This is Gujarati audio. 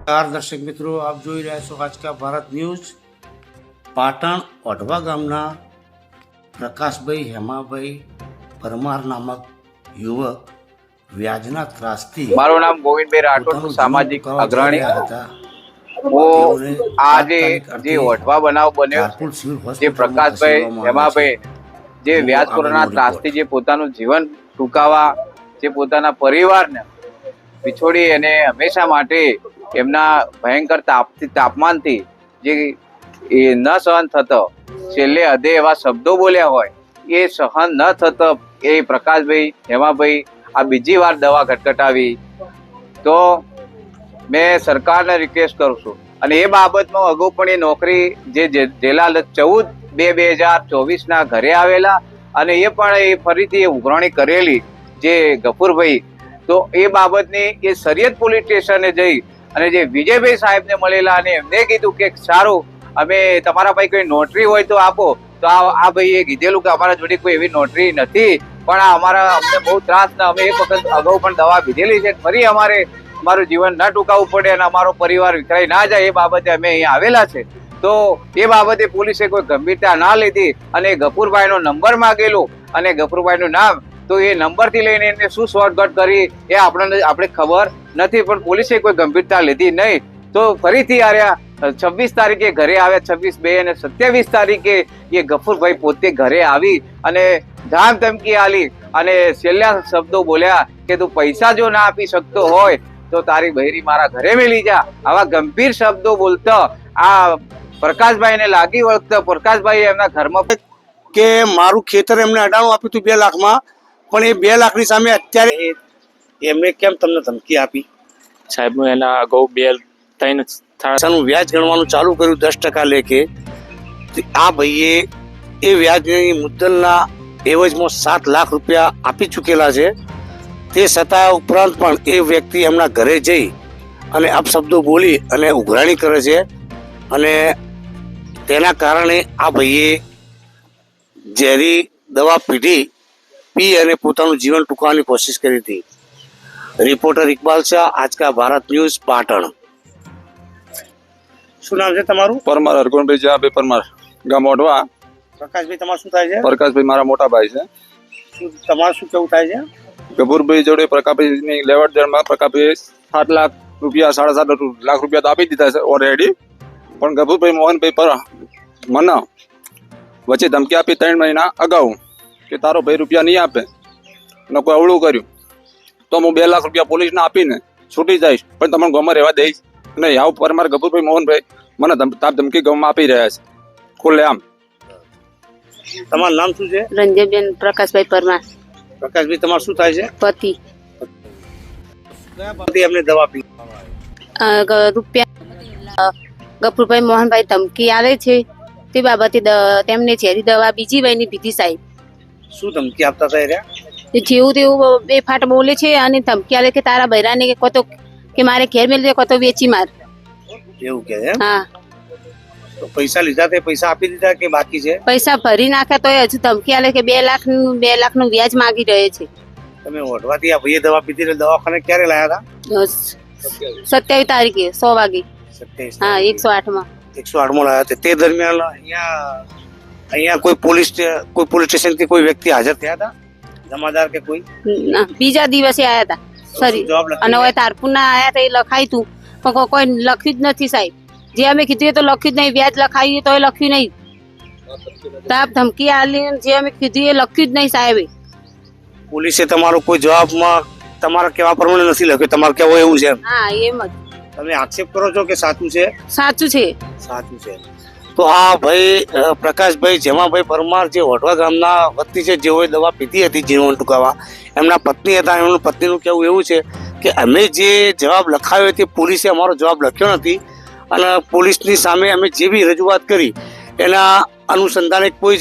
દર્શક મિત્રો, આપ જોઈ રહ્યા છો આજકા ભારત ન્યૂઝ। પાટણ ઓઢવા ગામના પ્રકાશભાઈ હેમાભાઈ પરમાર નામક યુવક વ્યાજના ત્રાસથી, મારું નામ ગોવિંદભાઈ રાઠોડ, સામાજિક અગ્રણી હતા। હું આજે જે ઓઢવા બનાવ બન્યો, જે પ્રકાશભાઈ હેમાભાઈ જે વ્યાજખોરોના ત્રાસથી જે પોતાનું જીવન ટૂંકાવા, જે પોતાના પરિવારને વિછોડી અને હંમેશા માટે એમના ભયંકર તાપમાનથી જે એ ન સહન થતો, છેલ્લે હદે એવા શબ્દો બોલ્યા હોય, એ સહન ન થતો એ પ્રકાશભાઈ હેમાભાઈ આ બીજી વાર દવા ખટખટાવી। તો મેં સરકારને રિક્વેસ્ટ કરું છું, અને એ બાબતમાં અગાઉ પણ એ નોકરી જે જેલાલ 14/2/2024 ઘરે આવેલા, અને એ પણ એ ફરીથી ઉઘરાણી કરેલી જે ગફુરભાઈ, તો એ બાબતની એ સરિયત પોલીસ સ્ટેશને જઈ અને જે વિજયભાઈ સાહેબને મળેલા અને એમને કીધું કે સારું, અમે તમારા પાસે કોઈ નોટરી હોય તો આપો। તો આ ભાઈએ કીધેલું કે અમારા જોડે કોઈ એવી નોટરી નથી, પણ અમને બહુ ત્રાસ ને અમે એક વખત અગાઉ પણ દવા પીધેલી છે, ફરી અમારું જીવન ના ટૂંકાવવું પડે અને અમારો પરિવાર વિખરાઈ ના જાય, એ બાબતે અમે અહીંયા આવેલા છે। તો એ બાબતે પોલીસે કોઈ ગંભીરતા ના લીધી અને ગફુરભાઈનો નંબર માંગેલો, અને ગફુરભાઈનું નામ, તો એ નંબરથી લઈને એને શું શોર્ટકટ કરી એ આપણે ખબર નથી, પણ પોલીસે કોઈ ગંભીરતા લીધી નહીં। તો ફરીથી આવ્યા 26 તારીખે ઘરે આવ્યા, 26/2 અને 27 તારીખે એ ગફુરભાઈ પોતે ઘરે આવી અને ધામ ધમકી આલી અને છેલ્લા શબ્દો બોલ્યા કે તું પૈસા જો ના આપી શકતો હોય તો તારી બહેરી મારા ઘરે મેલી જા। આવા ગંભીર શબ્દો બોલતો આ પ્રકાશભાઈને લાગી વળગતો પ્રકાશભાઈ એમના ઘરમાં કે મારું ખેતર એમને અડાણું આપ્યું હતું 2 લાખમાં, પણ એ 2 લાખની સામે અત્યારે એમને કેમ તમને ધમકી આપી? સાહેબ, એના અગાઉ 2-3 વ્યાજ ગણવાનું ચાલુ કર્યું 10% લેખે। આ ભાઈએ એ વ્યાજની મુદ્દલના એવજમાં 7 લાખ રૂપિયા આપી ચૂકેલા છે। તે છતાં ઉપરાંત પણ એ વ્યક્તિ એમના ઘરે જઈ અને અપશબ્દો બોલી અને ઉઘરાણી કરે છે, અને તેના કારણે આ ભાઈએ ઝેરી દવા પી અને પોતાનું જીવન ટૂંકાવવાની કોશિશ કરી હતી। Reporter Iqbal Shah, Aajka Bharat news, Patan. શું નામ છે તમારું? પરમાર હરગોનભાઈ જયાભાઈ પરમાર, ગામ ઓઢવા। પ્રકાશભાઈ, તમારું શું થાય છે? પ્રકાશભાઈ મારા મોટા ભાઈ છે। તમારું શું કેવું થાય છે? ગફુરભાઈ જોડે પ્રકાશભાઈની લેવડ દેવડમાં પ્રકાશભાઈ 7 લાખ રૂપિયા 7.5 લાખ રૂપિયા તો આપી દીધા છે ઓલરેડી, પણ ગફુરભાઈ મોહનભાઈ મને વચ્ચે ધમકી આપી 3 મહિના અગાઉ કે તારો ભાઈ રૂપિયા નહીં આપે અને કોઈ અવળું કર્યું તો હું 2 લાખ રૂપિયા પોલીસને આપીને છૂટી જઈશ, પણ તમને ગામમાં રહેવા દઈશ નહીં। આવું પરમાર ગફુરભાઈ મોહનભાઈ મને તાપ ધમકી ગામમાં આપી રહ્યા છે ખુલ્લે આમ। તમારું નામ શું છે? રંજનબેન પ્રકાશભાઈ પરમાર। પ્રકાશભાઈ, તમારું શું થાય છે? પતિ એમને દવા પી રૂપિયા ગફુરભાઈ મોહનભાઈ ધમકી આવે છે, તે બાબતે તેમને ઝેરી દવા બીજી વયની પીધી સાહેબ। શું ધમકી આપતા હતા રહ્યા? જેવું તેવું બે ફાટ બોલે છે અને ધમકી આવે કે તારા બૈરાને કોતો કે મારે ઘેર મેળવી કોતો વેચી માર, એવું કે? હા। તો પૈસા લીધા તે પૈસા આપી દીધા કે બાકી છે? પૈસા ભરી નાખ્યા તો હજુ ધમકી આવે કે 2 લાખનું વ્યાજ માંગી રહે છે। તમે ઓઢવાથી આ ભાઈએ દવા પીધી, દવાખાને ક્યારે લાયા હતા? 27 તારીખે 100 વાગે, હા, 108માં 108માં લાયા હતા। તે દરમિયાન અહીંયા કોઈ પોલીસ સ્ટેશન કે કોઈ વ્યક્તિ હાજર થયા હતા, જમાદાર કે કોઈ? બીજા દિવસે આયા હતા સરી, અને હવે તારપુરના આયા હતા, એ લખાયું તું પણ કોઈ લખ્યું જ નથી સાહેબ। જે અમે કીધું એ તો લખ્યું જ નહીં, વ્યાજ લખાયું તો એ લખ્યું નહીં, તાપ ધમકી આલી જે અમે કીધું એ લખ્યું જ નહીં સાહેબ। પોલીસે તમારો કોઈ જવાબમાં તમારા કેવા પ્રમાણે નથી લખ્યું, તમારે કેવું એવું છે? હા, એમ જ। તમે આક્ષેપ કરો છો કે સાચું છે? સાચું છે, સાચું છે। તો આ ભાઈ પ્રકાશભાઈ જેમાભાઈ પરમાર જે ઓઢવા ગામના વતની છે, જેઓએ દવા પીધી હતી જીવન ટૂંકાવા, એમના પત્ની હતા। એમનું પત્નીનું કહેવું એવું છે કે અમે જે જવાબ લખાવ્યો તે પોલીસે અમારો જવાબ લખ્યો નથી, અને પોલીસની સામે અમે જે બી રજૂઆત કરી એના અનુસંધાને કોઈ